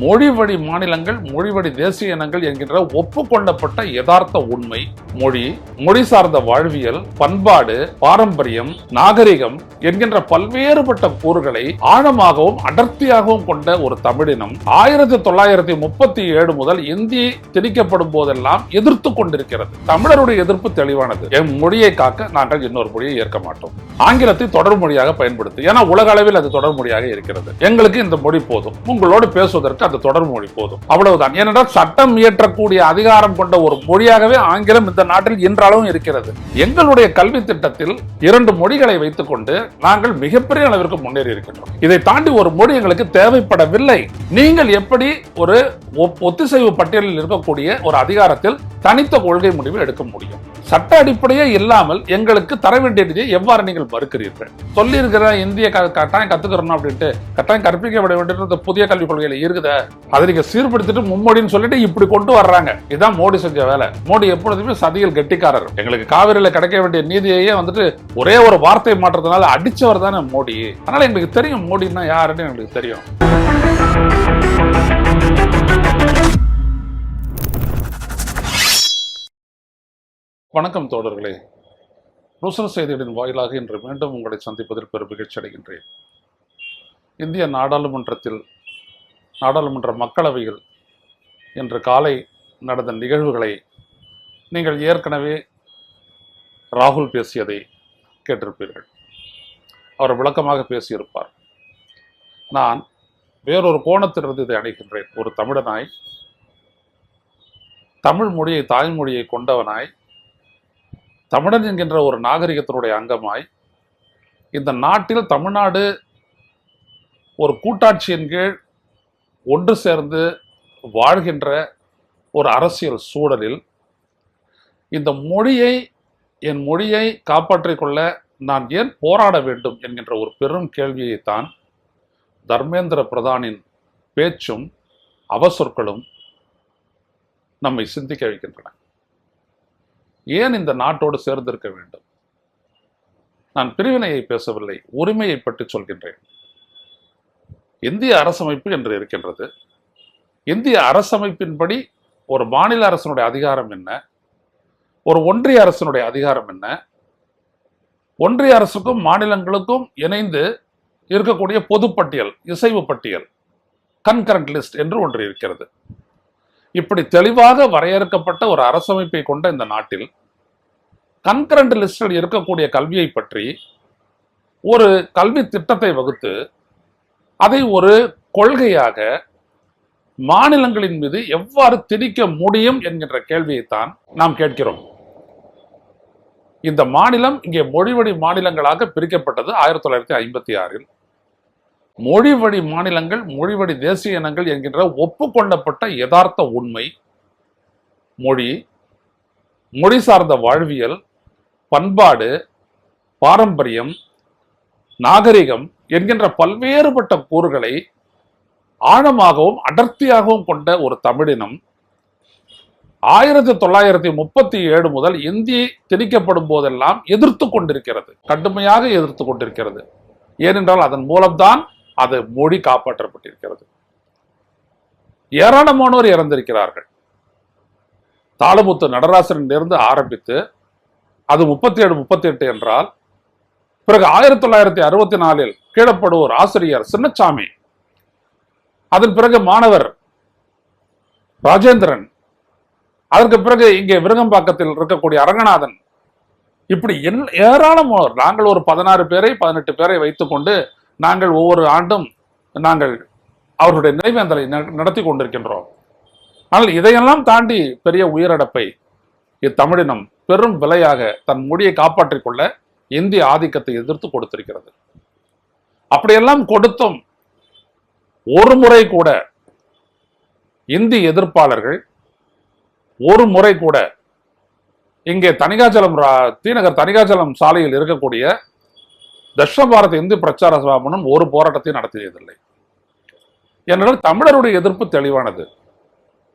மொழி வழி மாநிலங்கள், மொழி வழி தேசிய இனங்கள் என்கின்ற ஒப்புக்கொள்ளப்பட்ட யதார்த்த உண்மை, மொழி, மொழி சார்ந்த வாழ்வியல், பண்பாடு, பாரம்பரியம், நாகரிகம் என்கின்ற பல்வேறுபட்ட கூறுகளை ஆழமாகவும் அடர்த்தியாகவும் கொண்ட ஒரு தமிழினம் 1937 முதல் இந்தி திணிக்கப்படும் போதெல்லாம் எதிர்த்து கொண்டிருக்கிறது. தமிழருடைய எதிர்ப்பு தெளிவானது. என் மொழியை காக்க நாங்கள் இன்னொரு மொழியை ஏற்க மாட்டோம். ஆங்கிலத்தை தொடர் மொழியாக பயன்படுத்து. ஏன்னா உலக அளவில் அது தொடர் மொழியாக இருக்கிறது. எங்களுக்கு இந்த மொழி போதும், உங்களோடு பேசுவதற்கு அந்த தொடர் மொழி போதும், அவ்வளவுதான். ஏனென்றால் சட்டம் இயற்றக்கூடிய அதிகாரம் கொண்ட ஒரு மொழியாகவே ஆங்கிலம் இந்த நாட்டில் இன்றளவும் இருக்கிறது. எங்களுடைய கல்வி திட்டத்தில் 2 மொழிகளை வைத்துக் கொண்டு நாங்கள் மிகப்பெரிய அளவிற்கு முன்னேறி இருக்கின்றோம். இதை தாண்டி ஒரு மொழி எங்களுக்கு தேவைப்படவில்லை. நீங்கள் எப்படி ஒரு ஒத்திசைவு பட்டியலில் இருக்கக்கூடிய ஒரு அதிகாரத்தில் தனித்த கொள்கை முடிவு எடுக்க முடியும்? சட்ட அடிப்படையே இல்லாமல் எங்களுக்கு தர வேண்டிய நிதியை எவ்வாறு நீங்கள் மறுக்கிறீர்கள்? சொல்லி இருக்கிற இந்திய கட்டாயம் கத்துக்கிறோம் அப்படின்ட்டு கட்டாயம் கற்பிக்கப்பட வேண்டியது புதிய கல்விக் கொள்கையில இருக்குத, அதை நீங்க சீர்படுத்திட்டு மும்மொழின்னு சொல்லிட்டு இப்படி கொண்டு வர்றாங்க. இதான் மோடி செஞ்ச வேலை. மோடி எப்பொழுதுமே சதியில் கெட்டிக்காரர். எங்களுக்கு காவிரியில கிடைக்க வேண்டிய நீதியையே வந்துட்டு ஒரே ஒரு வார்த்தை மாற்றத்தினால அடிச்சவர் தானே மோடி. அதனால எங்களுக்கு தெரியும் மோடினா யாருன்னு எங்களுக்கு தெரியும். வணக்கம் தோழர்களே, நுசர் செய்திகளின் வாயிலாக இன்று மீண்டும் உங்களை சந்திப்பதில் பெரும் மகிழ்ச்சி அடைகின்றேன். இந்திய நாடாளுமன்ற மக்களவையில் இன்று காலை நடந்த நிகழ்வுகளை நீங்கள் ஏற்கனவே ராகுல் பேசியதை கேட்டிருப்பீர்கள். அவர் விளக்கமாக பேசியிருப்பார். நான் வேறொரு கோணத்திலிருந்து இதை அடைகின்றேன். ஒரு தமிழனாய், தமிழ் மொழியை தாய்மொழியை கொண்டவனாய், தமிழன் என்கின்ற ஒரு நாகரிகத்தினுடைய அங்கமாய், இந்த நாட்டில் தமிழ்நாடு ஒரு கூட்டாட்சியின் கீழ் ஒன்று சேர்ந்து வாழ்கின்ற ஒரு அரசியல் சூழலில் இந்த என் மொழியை காப்பாற்றிக் கொள்ள நான் ஏன் போராட வேண்டும் என்கின்ற ஒரு பெரும் கேள்வியைத்தான் தர்மேந்திர பிரதானின் பேச்சும் அவசொற்களும் நம்மை சிந்திக்க வைக்கின்றன. ஏன் இந்த நாட்டோடு சேர்ந்திருக்க வேண்டும்? நான் பிரிவினையை பேசவில்லை, உரிமையை பற்றி சொல்கின்றேன். இந்திய அரசமைப்பு என்று இருக்கின்றது. இந்திய அரசமைப்பின்படி ஒரு மாநில அரசனுடைய அதிகாரம் என்ன, ஒரு ஒன்றிய அரசனுடைய அதிகாரம் என்ன, ஒன்றிய அரசுக்கும் மாநிலங்களுக்கும் இணைந்து இருக்கக்கூடிய பொதுப்பட்டியல், இசைவு பட்டியல், கன்கரண்ட் லிஸ்ட் என்று ஒன்று இருக்கிறது. இப்படி தெளிவாக வரையறுக்கப்பட்ட ஒரு அரசமைப்பை கொண்ட இந்த நாட்டில் கன்கரண்ட் லிஸ்டில் இருக்கக்கூடிய கல்வியை பற்றி ஒரு கல்வி திட்டத்தை வகுத்து அதை ஒரு கொள்கையாக மாநிலங்களின் மீது எவ்வாறு திணிக்க முடியும் என்கின்ற கேள்வியைத்தான் நாம் கேட்கிறோம். இந்த மாநிலம் இங்கே மொழிவழி மாநிலங்களாக பிரிக்கப்பட்டது 1956. மொழி வழி மாநிலங்கள், மொழி வழி தேசிய இனங்கள் என்கின்ற ஒப்புக்கொள்ளப்பட்ட யதார்த்த உண்மை, மொழி, மொழி சார்ந்த வாழ்வியல், பண்பாடு, பாரம்பரியம், நாகரிகம் என்கின்ற பல்வேறுபட்ட கூறுகளை ஆழமாகவும் அடர்த்தியாகவும் கொண்ட ஒரு தமிழினம் 1937 முதல் இந்தி திணிக்கப்படும் போதெல்லாம் எதிர்த்து கொண்டிருக்கிறது, கடுமையாக எதிர்த்து கொண்டிருக்கிறது. ஏனென்றால் அதன் மூலம்தான் அது மொழி காப்பாற்றப்பட்டிருக்கிறது. ஏராளமானோர் இறந்திருக்கிறார்கள். தாளமுத்து நடராசனில் இருந்து ஆரம்பித்து அது 37-38 என்றால், பிறகு 1964 கீழப்படுவோர் ஆசிரியர் சின்னசாமி, அதன் பிறகு மாணவர் ராஜேந்திரன், அதற்கு பிறகு இங்கே விருகம்பாக்கத்தில் இருக்கக்கூடிய அரங்கநாதன், இப்படி ஏராளமானோர். நாங்கள் ஒரு 16 பேரை 18 பேரை வைத்துக்கொண்டு நாங்கள் ஒவ்வொரு ஆண்டும் நாங்கள் அவர்களுடைய நினைவேந்தலை நடத்தி கொண்டிருக்கின்றோம். ஆனால் இதையெல்லாம் தாண்டி பெரிய உயிரிழப்பை இத்தமிழினம் பெரும் விலையாக தன் மொழியை காப்பாற்றிக் கொள்ள இந்திய ஆதிக்கத்தை எதிர்த்து கொடுத்திருக்கிறது. அப்படியெல்லாம் கொடுத்தும் ஒரு முறை கூட இந்தி எதிர்ப்பாளர்கள் ஒரு முறை கூட இங்கே தீநகர் தணிகாச்சலம் சாலையில் இருக்கக்கூடிய தட்சிண பாரத இந்து பிரச்சார சபாமனும் ஒரு போராட்டத்தை நடத்தியதில்லை. ஏனென்றால் தமிழருடைய எதிர்ப்பு தெளிவானது.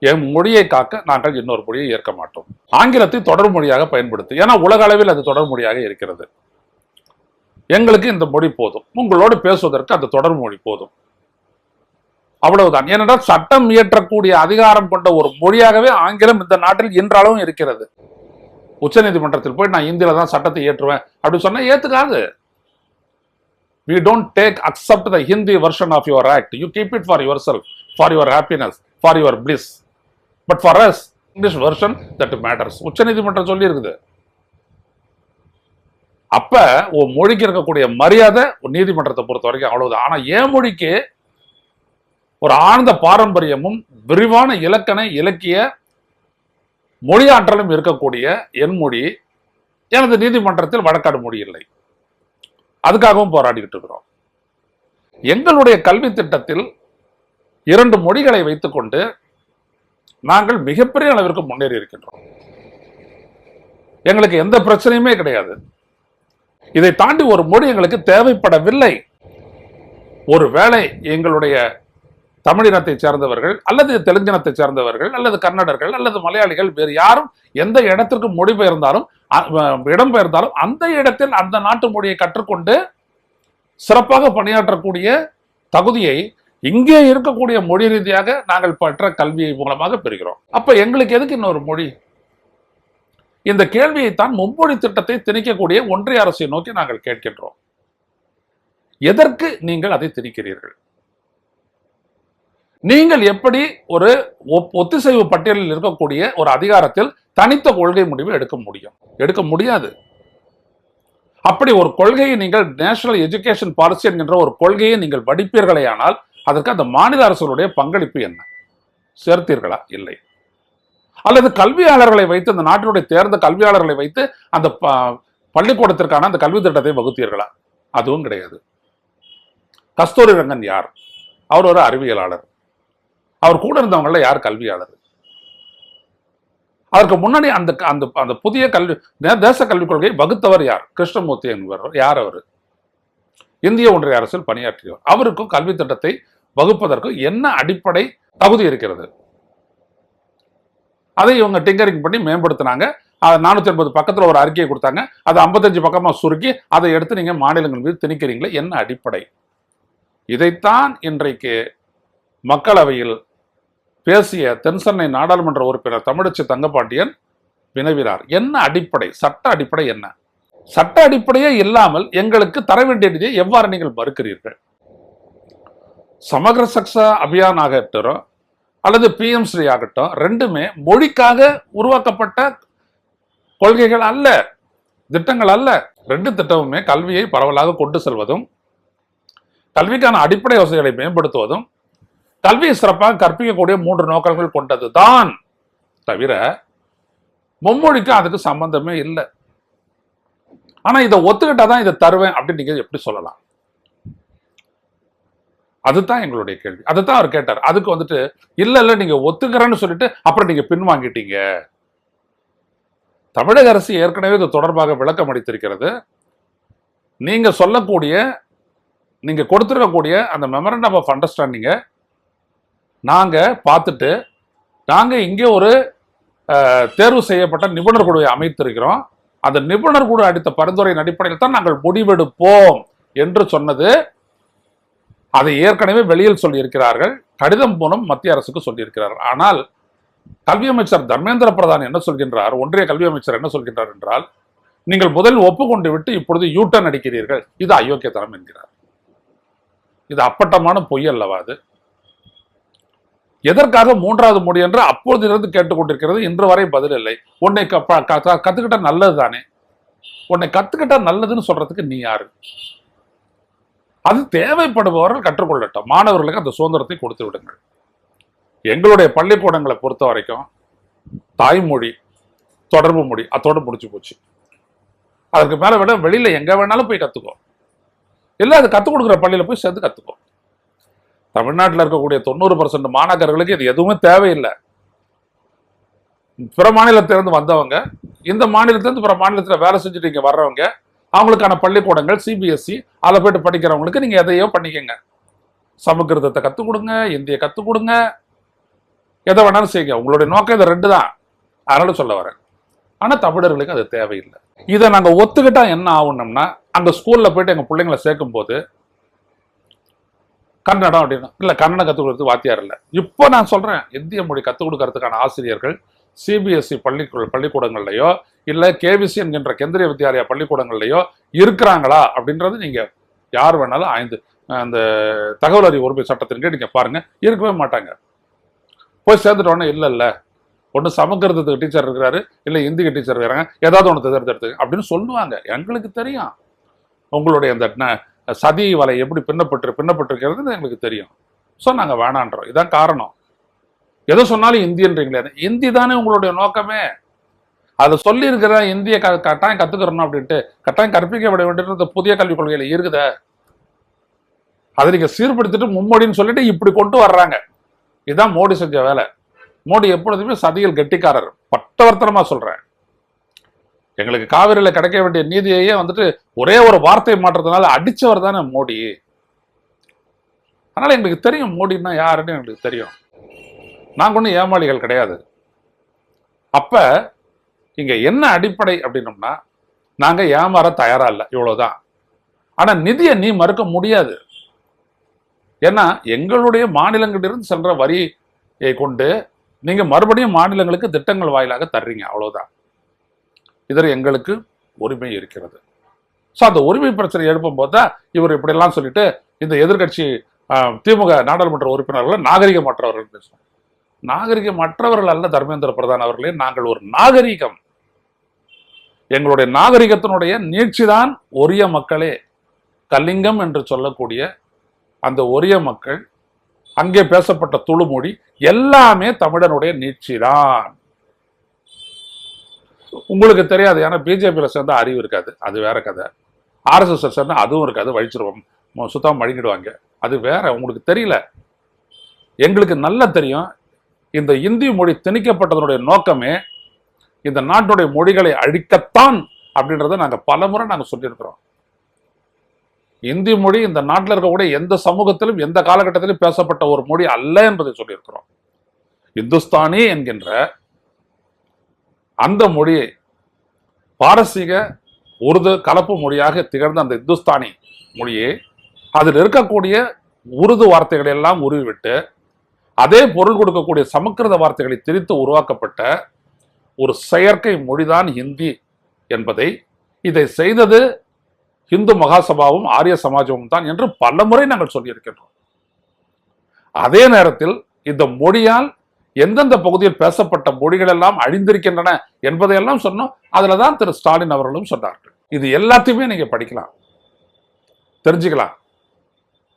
என் மொழியை காக்க நாங்கள் இன்னொரு மொழியை ஏற்க மாட்டோம். ஆங்கிலத்தை தொடர் மொழியாக பயன்படுத்து. ஏன்னா உலக அளவில் அது தொடர் மொழியாக இருக்கிறது. எங்களுக்கு இந்த மொழி போதும், உங்களோடு பேசுவதற்கு அந்த தொடர் மொழி போதும், அவ்வளவுதான். ஏனென்றால் சட்டம் இயற்றக்கூடிய அதிகாரம் கொண்ட ஒரு மொழியாகவே ஆங்கிலம் இந்த நாட்டில் இன்றளவும் இருக்கிறது. உச்ச நீதிமன்றத்தில் போய் நான் இந்தியில தான் சட்டத்தை ஏற்றுவேன் அப்படி சொன்னா ஏத்துக்காது. We don't accept the Hindi version of your act. You keep it for yourself, for your happiness, for your bliss. But for us, English version that matters. உச்ச நீதிமன்றம் சொல்லி இருக்குது. அப்ப மொழிக்கு இருக்கக்கூடிய மரியாதை நீதிமன்றத்தை பொறுத்த வரைக்கும் அவ்வளவுதான். ஆனா என் மொழிக்கு ஒரு ஆழ்ந்த பாரம்பரியமும் விரிவான இலக்கண இலக்கிய மொழியாற்றலும் இருக்கக்கூடிய என் மொழி எனது நீதிமன்றத்தில் வழக்காடு மொழி இல்லை. அதுக்காகவும் போராடிக்கிட்டு இருக்கிறோம். எங்களுடைய கல்வி திட்டத்தில் 2 மொழிகளை வைத்துக்கொண்டு நாங்கள் மிகப்பெரிய அளவிற்கு முன்னேறி இருக்கின்றோம். எங்களுக்கு எந்த பிரச்சனையுமே கிடையாது. இதை தாண்டி ஒரு மொழி எங்களுக்கு தேவைப்படவில்லை. ஒருவேளை எங்களுடைய தமிழினத்தை சேர்ந்தவர்கள் அல்லது தெலுங்கினத்தை சேர்ந்தவர்கள் அல்லது கன்னடர்கள் அல்லது மலையாளிகள் வேறு யாரும் எந்த இடத்திற்கு மொழிபெயர்ந்தாலும் இடம்பெயர்ந்தாலும் அந்த இடத்தில் அந்த நாட்டு மொழியை கற்றுக்கொண்டு சிறப்பாக பணியாற்றக்கூடிய தகுதியை இங்கே இருக்கக்கூடிய மொழி ரீதியாக நாங்கள் பெற்ற கல்வியை மூலமாக பெறுகிறோம். அப்ப எங்களுக்கு எதுக்கு இன்னொரு மொழி? இந்த கேள்வியைத்தான் மும்மொழி திட்டத்தை திணிக்கக்கூடிய ஒன்றிய அரசை நோக்கி நாங்கள் கேட்கின்றோம். எதற்கு நீங்கள் அதை திணிக்கிறீர்கள்? நீங்கள் எப்படி ஒரு ஒத்திசைவு பட்டியலில் இருக்கக்கூடிய ஒரு அதிகாரத்தில் தனித்த கொள்கை முடிவு எடுக்க முடியும்? எடுக்க முடியாது. அப்படி ஒரு கொள்கையை நீங்கள் நேஷனல் எஜுகேஷன் பாலிசி என்கின்ற ஒரு கொள்கையை நீங்கள் வடிப்பீர்களேயானால் அதற்கு அந்த மாநில அரசுடைய பங்களிப்பு என்ன? சேர்த்தீர்களா? இல்லை. அல்லது கல்வியாளர்களை வைத்து, அந்த நாட்டினுடைய தேர்ந்த கல்வியாளர்களை வைத்து அந்த பள்ளிக்கூடத்திற்கான அந்த கல்வி திட்டத்தை வகுத்தீர்களா? அதுவும் கிடையாது. கஸ்தூரி ரங்கன் யார்? அவர் ஒரு அறிவியலாளர். அவர் கூட இருந்தவங்கள யார் கல்வியாளர்? அதற்கு முன்னாடி அந்த அந்த அந்த புதிய கல்வி தேச கல்விக் கொள்கையை வகுத்தவர் யார்? கிருஷ்ணமூர்த்தி என்பவர். யார் அவர்? இந்திய ஒன்றிய அரசில் பணியாற்றியவர். அவருக்கும் கல்வி திட்டத்தை வகுப்பதற்கு என்ன அடிப்படை தகுதி இருக்கிறது? அதை இவங்க டிங்கரிங் பண்ணி மேம்படுத்தினாங்க. 480 பக்கத்துல ஒரு அறிக்கையை கொடுத்தாங்க. அதை 55 பக்கமா சுருக்கி அதை எடுத்து நீங்க மாநிலங்கள் மீது திணிக்கிறீங்களே, என்ன அடிப்படை? இதைத்தான் இன்றைக்கு மக்களவையில் பேசிய தென்சென்னை நாடாளுமன்ற உறுப்பினர் தமிழச்சி தங்கபாண்டியன் வினவினார். என்ன அடிப்படை? சட்ட அடிப்படை என்ன? சட்ட அடிப்படையே இல்லாமல் எங்களுக்கு தர வேண்டிய நிதியை எவ்வாறு நீங்கள் மறுக்கிறீர்கள்? சமகர சக்ஷா அபியான் ஆகட்டும் அல்லது பிஎம் ஸ்ரீ ஆகட்டும், ரெண்டுமே மொழிக்காக உருவாக்கப்பட்ட கொள்கைகள் அல்ல, திட்டங்கள் அல்ல. 2 திட்டமுமே கல்வியை பரவலாக கொண்டு செல்வதும், கல்விக்கான அடிப்படை வசதிகளை மேம்படுத்துவதும், கல்வியை சிறப்பாக கற்பிக்கக்கூடிய 3 நோக்கங்கள் கொண்டது தான் தவிர மும்மொழிக்கு அதுக்கு சம்பந்தமே இல்லை. ஆனா இதை ஒத்துக்கிட்டாதான் இதை தருவேன் அப்படின்னு நீங்க எப்படி சொல்லலாம்? அதுதான் எங்களுடைய கேள்வி. அதுதான் அவர் கேட்டார். அதுக்கு வந்துட்டு இல்ல நீங்க ஒத்துக்கிறேன்னு சொல்லிட்டு அப்புறம் நீங்க பின்வாங்கிட்டீங்க. தமிழக அரசு ஏற்கனவே இது தொடர்பாக விளக்கம் அளித்திருக்கிறது. நீங்க சொல்லக்கூடிய, நீங்க கொடுத்திருக்கக்கூடிய அந்த மெமரண்டம் ஆஃப் அண்டர்ஸ்டாண்டிங்க நாங்க பார்த்துட்டு நாங்க இங்கே ஒரு தேர்வு செய்யப்பட்ட நிபுணர் குழுவை அமைத்திருக்கிறோம். அந்த நிபுணர் குழு அளித்த பரிந்துரையின் அடிப்படையில் தான் நாங்கள் முடிவெடுப்போம் என்று சொன்னது. அதை ஏற்கனவே வெளியில் சொல்லியிருக்கிறார்கள், கடிதம் மூலம் மத்திய அரசுக்கு சொல்லியிருக்கிறார்கள். ஆனால் கல்வி அமைச்சர் தர்மேந்திர பிரதான் என்ன சொல்கின்றார், ஒன்றிய கல்வி அமைச்சர் என்ன சொல்கின்றார் என்றால், நீங்கள் முதலில் ஒப்புக்கொண்டு விட்டு இப்பொழுது யூட்டர்ன் அடிக்கிறீர்கள், இது அயோக்கியத்தனம் என்கிறார். இது அப்பட்டமான பொய் அல்லவா? அது எதற்காக 3வது மொழி என்று அப்போதிலிருந்து கேட்டுக்கொண்டிருக்கிறது. இன்று வரை பதில் இல்லை. உன்னை கத்துக்கிட்ட நல்லது தானே, உன்னை கத்துக்கிட்ட நல்லதுன்னு சொல்றதுக்கு நீ யாரு? அது தேவைப்படுபவர்கள் கற்றுக்கொள்ளட்டும். மாணவர்களுக்கு அந்த சுதந்திரத்தை கொடுத்து விடுங்கள். எங்களுடைய பள்ளிக்கூடங்களை பொறுத்த வரைக்கும் தாய்மொழி, தொடர்பு மொழி அதோட முடிச்சு போச்சு. அதுக்கு மேல விட வெளியில எங்க வேணாலும் போய் கத்துக்கோ, இல்லை அது கத்துக் கொடுக்குற பள்ளியில போய் சேர்ந்து கத்துக்கோ. தமிழ்நாட்டில் இருக்கக்கூடிய 90% மாணாக்கர்களுக்கு இது எதுவுமே தேவையில்லை. பிற மாநிலத்திலிருந்து வந்தவங்க, இந்த மாநிலத்திலிருந்து பிற மாநிலத்தில் வேலை செஞ்சுட்டு இங்க வர்றவங்க, அவங்களுக்கான பள்ளிக்கூடங்கள் சிபிஎஸ்இ அதில் போயிட்டு படிக்கிறவங்களுக்கு நீங்க எதையோ பண்ணிக்கங்க. சமஸ்கிருதத்தை கத்துக் கொடுங்க, இந்திய கத்துக் கொடுங்க, எதை வேணாலும் செய்யுங்க. உங்களுடைய நோக்கம் இது 2 தான். அதனால சொல்ல வரேன். ஆனா தமிழர்களுக்கு அது தேவையில்லை. இதை நாங்க ஒத்துக்கிட்டா என்ன ஆகணும்னா, அங்க ஸ்கூல்ல போயிட்டு எங்க பிள்ளைங்களை சேர்க்கும் போது கன்னடம் அப்படின்னு இல்லை, கன்னடம் கற்றுக் கொடுத்து வாத்தியார் இல்லை. இப்போ நான் சொல்கிறேன், இந்திய மொழி கற்றுக் கொடுக்கறதுக்கான ஆசிரியர்கள் சிபிஎஸ்இ பள்ளிக்கூடங்கள்லையோ இல்லை கேவிசி என்கின்ற கேந்திரிய வித்யாலயா பள்ளிக்கூடங்கள்லையோ இருக்கிறாங்களா அப்படின்றது நீங்கள் யார் வேணாலும் அந்த தகவல் அறிவு உரிமை சட்டத்தின் கீழ் நீங்கள் பாருங்கள், இருக்கவே மாட்டாங்க. போய் சேர்ந்துட்டோன்னே இல்லை ஒன்று சமஸ்கிருதத்துக்கு டீச்சர் இருக்கிறாரு, இல்லை இந்திக்கு டீச்சர் இருக்கிறாங்க, ஏதாவது ஒன்று தேர்ந்தெடுத்து அப்படின்னு சொல்லுவாங்க. எங்களுக்கு தெரியும் உங்களுடைய அந்த சதி வலை எப்படி பின்னப்பட்டிருக்கிறது எங்களுக்கு தெரியும். ஸோ நாங்கள் வேணான்றோம். இதான் காரணம். எதை சொன்னாலும் இந்தியன்றீங்களே, இந்தி தானே உங்களுடைய நோக்கமே. அதை சொல்லி இருக்கிற இந்திய கட்டாயம் கற்றுக்கிறணும் அப்படின்ட்டு கட்டாயம் கற்பிக்கப்பட வேண்டியது புதிய கல்விக் கொள்கையில் இருக்குத. அதை நீங்க சீர்படுத்திட்டு மும்மொழின்னு சொல்லிட்டு இப்படி கொண்டு வர்றாங்க. இதுதான் மோடி செஞ்ச வேலை. மோடி எப்பொழுதுமே சதிகள் கெட்டிக்காரர். பட்டவர்த்தனமா சொல்றேன். எங்களுக்கு காவிரியில கிடைக்க வேண்டிய நீதியையே வந்துட்டு ஒரே ஒரு வார்த்தை மாற்றத்தினால அடிச்சவர் தானே மோடி. அதனால எங்களுக்கு தெரியும் மோடின்னா யாருன்னு எங்களுக்கு தெரியும். நாங்க ஒன்றும் ஏமாளிகள் கிடையாது. அப்ப இங்க என்ன அடிப்படை அப்படின்னோம்னா, நாங்க ஏமாற தயாரா இல்லை, இவ்வளவுதான். ஆனா நிதியை நீ மறுக்க முடியாது. ஏன்னா எங்களுடைய மாநிலங்களிலிருந்து சென்ற வரியை கொண்டு நீங்க மறுபடியும் மாநிலங்களுக்கு திட்டங்கள் வாயிலாக தர்றீங்க, அவ்வளவுதான். இதில் எங்களுக்கு உரிமை இருக்கிறது. ஸோ அந்த உரிமை பிரச்சனை எழுப்பும் போது தான் இவர் இப்படியெல்லாம் சொல்லிட்டு இந்த எதிர்கட்சி திமுக நாடாளுமன்ற உறுப்பினர்கள் நாகரிகமற்றவர்கள் பேசுவோம். நாகரிகமற்றவர்கள் அல்ல தர்மேந்திர பிரதான் அவர்களே, நாங்கள் ஒரு நாகரிகம். எங்களுடைய நாகரிகத்தினுடைய நீட்சிதான் ஒரிய மக்களே. கலிங்கம் என்று சொல்லக்கூடிய அந்த ஒரிய மக்கள், அங்கே பேசப்பட்ட துளு மொழி எல்லாமே தமிழனுடைய நீட்சிதான். உங்களுக்கு தெரியாது, ஏன்னா பிஜேபியில சேர்ந்தா அறிவு இருக்காது, அது வேற கதை. ஆர்எஸ்எஸ் சேர்ந்தா அதுவும் இருக்காது, வழிச்சிருவோம், சுத்தம் வழிங்கிடுவாங்க, அது வேற. உங்களுக்கு தெரியல, எங்களுக்கு நல்லா தெரியும். இந்த இந்தி மொழி திணிக்கப்பட்டதனுடைய நோக்கமே இந்த நாட்டுடைய மொழிகளை அழிக்கத்தான் அப்படின்றத நாங்க பலமுறை நாங்க சொல்லியிருக்கிறோம். இந்தி மொழி இந்த நாட்டில் இருக்கக்கூடிய எந்த சமூகத்திலும் எந்த காலகட்டத்திலும் பேசப்பட்ட ஒரு மொழி அல்ல என்பதை சொல்லியிருக்கிறோம். இந்துஸ்தானி என்கின்ற அந்த மொழியை பாரசீக உருது கலப்பு மொழியாக திகழ்ந்த அந்த இந்துஸ்தானி மொழியை அதில் இருக்கக்கூடிய உருது வார்த்தைகளை எல்லாம் உருவிவிட்டு அதே பொருள் கொடுக்கக்கூடிய சமஸ்கிருத வார்த்தைகளை திரித்து உருவாக்கப்பட்ட ஒரு செயற்கை மொழிதான் ஹிந்தி என்பதை, இதை செய்தது இந்து மகாசபாவும் ஆரிய சமாஜமும் தான் என்று பல முறை நாங்கள் சொல்லியிருக்கின்றோம். அதே நேரத்தில் இந்த மொழியால் எந்தெந்த பகுதியில் பேசப்பட்ட மொழிகள் எல்லாம் அழிந்திருக்கின்றன என்பதையெல்லாம் சொன்னோம். அதுலதான் திரு ஸ்டாலின் அவர்களும் சொன்னார்கள். இது எல்லாத்தையுமே நீங்க படிக்கலாம், தெரிஞ்சுக்கலாம்.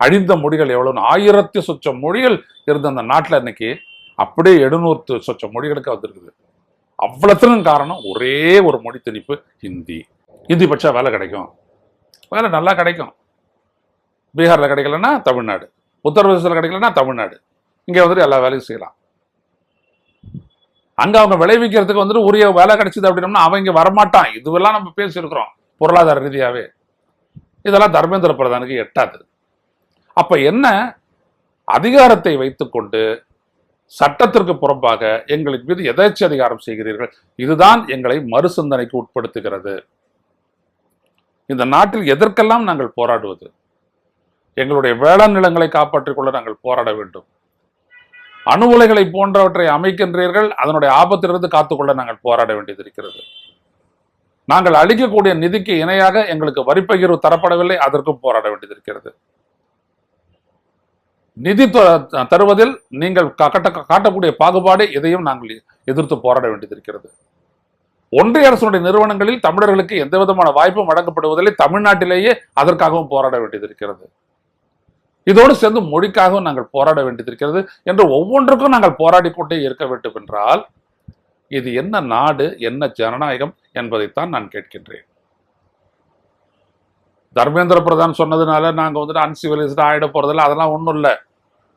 அழிந்த மொழிகள் எவ்வளவு, 1000 சொச்சம் மொழிகள் இருந்த அந்த நாட்டில் இன்னைக்கு அப்படியே 700 சொச்சம் மொழிகளுக்கு வந்திருக்குது. அவ்வளவுக்கும் காரணம் ஒரே ஒரு மொழி திணிப்பு, ஹிந்தி. ஹிந்தி பட்சா வேலை கிடைக்கும், வேலை நல்லா கிடைக்கும். பீகார்ல கிடைக்கலன்னா தமிழ்நாடு, உத்தரப்பிரதேசத்தில் கிடைக்கலன்னா தமிழ்நாடு, இங்கே வந்துட்டு எல்லா வேலையும் செய்யலாம். அங்க அவங்க விளைவிக்கிறதுக்கு வந்துட்டு உரிய வேலை கிடைச்சது அப்படின்னம்னா அவன் இங்க வரமாட்டான். இதுவெல்லாம் நம்ம பேசியிருக்கிறோம் பொருளாதார ரீதியாவே. இதெல்லாம் தர்மேந்திர பிரதானுக்கு எட்டாது. அப்ப என்ன, அதிகாரத்தை வைத்துக்கொண்டு சட்டத்திற்கு புறம்பாக எங்களின் மீது எதேச்ச அதிகாரம் செய்கிறீர்கள். இதுதான் எங்களை மறுசிந்தனைக்கு உட்படுத்துகிறது. இந்த நாட்டில் எதற்கெல்லாம் நாங்கள் போராடுவது? எங்களுடைய வேளாண் நிலங்களை காப்பாற்றிக் கொள்ள நாங்கள் போராட வேண்டும். அணு உலைகளை போன்றவற்றை அமைக்கின்றீர்கள், அதனுடைய ஆபத்திலிருந்து காத்துக்கொள்ள நாங்கள் போராட வேண்டியது இருக்கிறது. நாங்கள் அளிக்கக்கூடிய நிதிக்கு இணையாக எங்களுக்கு வரிப்பகிர்வு தரப்படவில்லை, அதற்கும் போராட வேண்டியது இருக்கிறது. நிதி தருவதில் நீங்கள் காட்டக்கூடிய பாகுபாடு, இதையும் நாங்கள் எதிர்த்து போராட வேண்டியது இருக்கிறது. ஒன்றிய அரசுடைய நிறுவனங்களில் தமிழர்களுக்கு எந்த விதமான வாய்ப்பும் வழங்கப்படுவதில்லை, தமிழ்நாட்டிலேயே அதற்காகவும் போராட வேண்டியது இருக்கிறது. இதோடு சேர்ந்து மொழிக்காகவும் நாங்கள் போராட வேண்டியது இருக்கிறது என்று ஒவ்வொன்றுக்கும் நாங்கள் போராடி கொண்டே இருக்க வேண்டும் என்றால் இது என்ன நாடு, என்ன ஜனநாயகம் என்பதைத்தான் நான் கேட்கின்றேன். தர்மேந்திர பிரதான் சொன்னதுனால நாங்க வந்துட்டு அன்சிவிலைஸ்டா ஆயிட போறதில்ல, அதெல்லாம் ஒண்ணும் இல்லை.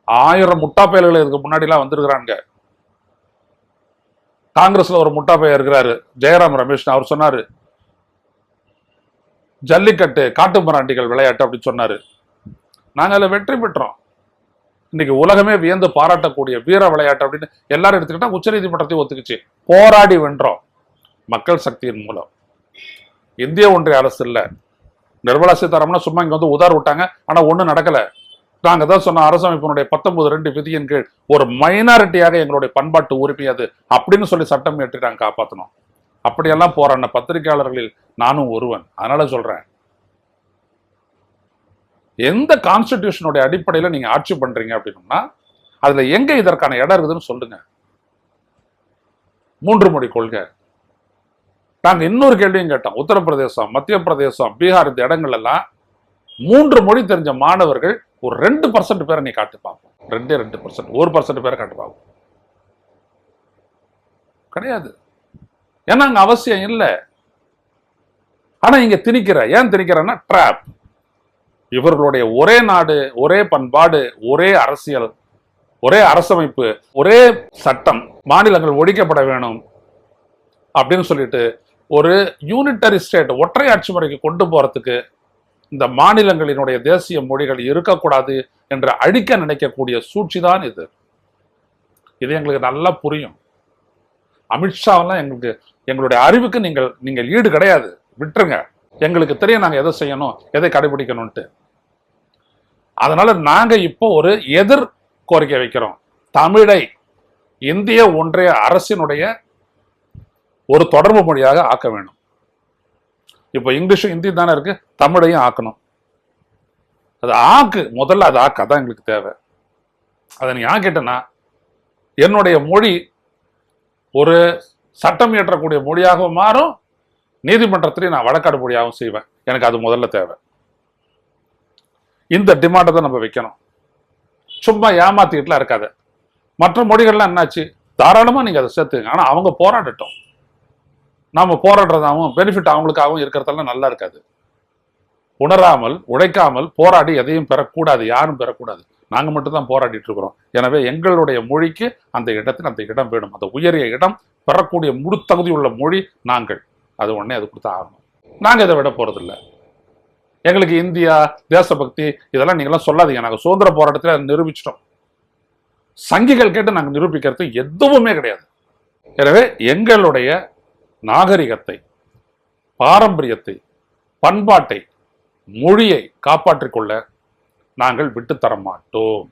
1000 முட்டா பயல்கள் இதுக்கு முன்னாடி எல்லாம் வந்திருக்கிறாங்க. காங்கிரஸ்ல ஒரு முட்டா பையன் இருக்கிறாரு, ஜெயராம் ரமேஷ். அவர் சொன்னாரு ஜல்லிக்கட்டு காட்டு மிராண்டிகள் விளையாட்டு அப்படின்னு சொன்னாரு. நாங்க அதில் வெற்றி பெற்றோம். இன்னைக்கு உலகமே வியந்து பாராட்டக்கூடிய வீர விளையாட்டு அப்படின்னு எல்லாரும் எடுத்துக்கிட்டா உச்ச நீதிமன்றத்தையும் ஒத்துக்குச்சு. போராடி வென்றோம் மக்கள் சக்தியின் மூலம். இந்திய ஒன்றிய அரசு இல்ல, நிர்மலா சீதாராமன் சும்மா இங்க வந்து உதார் விட்டாங்க, ஆனா ஒண்ணும் நடக்கல. நாங்க தான் சொன்ன அரசமைப்பினுடைய 19(2) விதியின் கீழ் ஒரு மைனாரிட்டியாக எங்களுடைய பண்பாட்டு உரிமை அது அப்படின்னு சொல்லி சட்டம் இயற்றி நாங்க காப்பாற்றணும். அப்படியெல்லாம் போராடின பத்திரிகையாளர்களில் நானும் ஒருவன். அதனால சொல்றேன், எந்த கான்ஸ்டிடியூஷனுடைய அடிப்படையில நீங்க ஆட்சி பண்றீங்க அப்படின்னா அதுல எங்க இதற்கான இடம் இருக்குதுன்னு சொல்லுங்க. 3 மொழி கொள்கை. நாங்க இன்னொரு கேள்வியும் கேட்டோம். உத்தரப்பிரதேசம், மத்திய பிரதேசம், பீகார் இந்த இடங்கள் எல்லாம் 3 மொழி தெரிஞ்ச மாணவர்கள் ஒரு 2% பேரை நீ காட்டு பார்ப்போம். 2% 1% பேரை காட்டு பார்ப்போம். கிடையாது. ஏன்னா அங்க அவசியம் இல்லை. ஆனா இங்க திணிக்கிற, ஏன் திணிக்கிறன்னா ட்ராப். இவர்களுடைய ஒரே நாடு, ஒரே பண்பாடு, ஒரே அரசியல், ஒரே அரசமைப்பு, ஒரே சட்டம், மாநிலங்கள் ஒழிக்கப்பட வேணும் அப்படின்னு சொல்லிட்டு ஒரு யூனிட்டரி ஸ்டேட், ஒற்றை ஆட்சி முறைக்கு கொண்டு போறதுக்கு இந்த மாநிலங்களினுடைய தேசிய மொழிகள் இருக்கக்கூடாது என்று அழிக்க நினைக்கக்கூடிய சூழ்ச்சி தான் இது. இது எங்களுக்கு நல்லா புரியும். அமித்ஷாவெல்லாம் எங்களுடைய அறிவுக்கு நீங்கள் ஈடு கிடையாது. விட்டுருங்க. எங்களுக்கு தெரியும் நாங்க எதை செய்யணும், எதை கடைபிடிக்கணும்ட்டு. அதனால நாங்க இப்போ ஒரு எதிர் கோரிக்கை வைக்கிறோம். தமிழை இந்திய ஒன்றிய அரசினுடைய ஒரு தொடர்பு மொழியாக ஆக்க வேண்டும். இப்போ இங்கிலீஷும் ஹிந்தி தானே இருக்கு, தமிழையும் ஆக்கணும். அது ஆக்கு, முதல்ல அது ஆக்கு, அதான் எங்களுக்கு தேவை. அதை நீ ஆக்கிட்டேன்னா என்னுடைய மொழி ஒரு சட்டம் இயற்றக்கூடிய மொழியாகவும் மாறும், நீதிமன்றத்திலேயே நான் வழக்காடு மொழியாகவும் செய்வேன். எனக்கு அது முதல்ல தேவை. இந்த டிமாண்டை தான் நம்ம வைக்கணும். சும்மா ஏமாத்திட்டுலாம் இருக்காது. மற்ற மொழிகள்லாம் என்னாச்சு, தாராளமா நீங்க அதை சேர்த்துங்க. ஆனா அவங்க போராடட்டும். நாம போராடுறதாகவும் பெனிஃபிட் அவங்களுக்காகவும் இருக்கிறதெல்லாம் நல்லா இருக்காது. உணராமல், உழைக்காமல், போராடி எதையும் பெறக்கூடாது, யாரும் பெறக்கூடாது. நாங்க மட்டும்தான் போராடிட்டு இருக்கிறோம். எனவே எங்களுடைய மொழிக்கு அந்த இடத்தில் அந்த இடம் வேணும். அந்த உயரிய இடம் பெறக்கூடிய முழு தகுதி உள்ள மொழி நாங்கள். அது உடனே அது கொடுத்தா ஆகணும். நாங்க இதை விட போறதில்லை. எங்களுக்கு இந்தியா, தேசபக்தி இதெல்லாம் நீங்களாம் சொல்லாதீங்க. நாங்கள் சுதந்திர போராட்டத்தில் அதை நிரூபிச்சிட்டோம். சங்கிகள் கேட்டு நாங்கள் நிரூபிக்கிறது எதுவுமே கிடையாது. எனவே எங்களுடைய நாகரிகத்தை, பாரம்பரியத்தை, பண்பாட்டை, மொழியை காப்பாற்றிக் கொள்ள நாங்கள் விட்டுத்தர மாட்டோம்.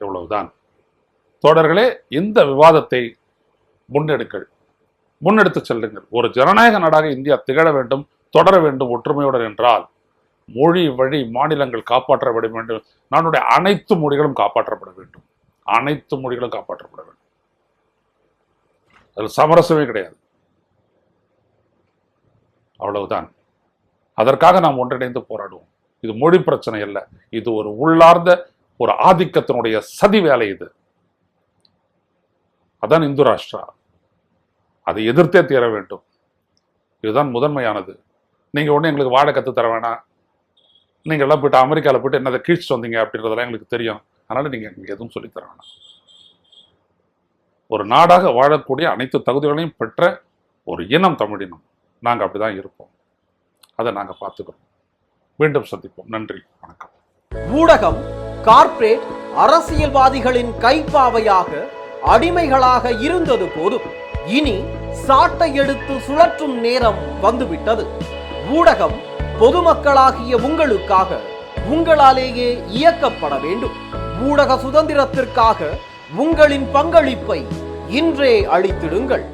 இவ்வளவுதான். தோழர்களே, இந்த விவாதத்தை முன்னெடுத்து செல்லுங்கள். ஒரு ஜனநாயக நாடாக இந்தியா திகழ வேண்டும், தொடர வேண்டும் ஒற்றுமையுடன் என்றால் மொழி வழி மாநிலங்கள் காப்பாற்றப்பட வேண்டும். நானுடைய அனைத்து மொழிகளும் காப்பாற்றப்பட வேண்டும். அனைத்து மொழிகளும் காப்பாற்றப்பட வேண்டும். அதில் சமரசமே கிடையாது. அவ்வளவுதான். அதற்காக நாம் ஒன்றிணைந்து போராடுவோம். இது மொழி பிரச்சனை அல்ல. இது ஒரு உள்ளார்ந்த ஒரு ஆதிக்கத்தினுடைய சதி வேலை. இது அதான் இந்து ராஷ்டிரா. அதை எதிர்த்தே தீர வேண்டும். இதுதான் முதன்மையானது. நீங்க ஒண்ணு எங்களுக்கு வாழ கத்து தர வேணாம். நீங்க எல்லாம் போயிட்டு அமெரிக்காவில் போயிட்டு என்னதை கீழ்ச்சி வந்தீங்க அப்படின்றதெல்லாம் எங்களுக்கு தெரியும். அதனால நீங்க எங்களுக்கு எதுவும் சொல்லித்தர வேணாம். ஒரு நாடாக வாழக்கூடிய அனைத்து தகுதிகளையும் பெற்ற ஒரு இனம் தமிழினம். நாங்க அப்படிதான் இருப்போம். அதை நாங்க பார்த்துக்கிறோம். மீண்டும் சந்திப்போம். நன்றி, வணக்கம். ஊடகம் கார்ப்பரேட் அரசியல்வாதிகளின் கைப்பாவையாக, அடிமைகளாக இருந்தது போதும். இனி சாட்டை எடுத்து சுழற்றும் நேரம் வந்துவிட்டது. ஊடகம் பொதுமக்களாகிய உங்களுக்காக, உங்களாலேயே இயக்கப்பட வேண்டும். ஊடக சுதந்திரத்திற்காக உங்களின் பங்களிப்பை இன்றே அளித்திடுங்கள்.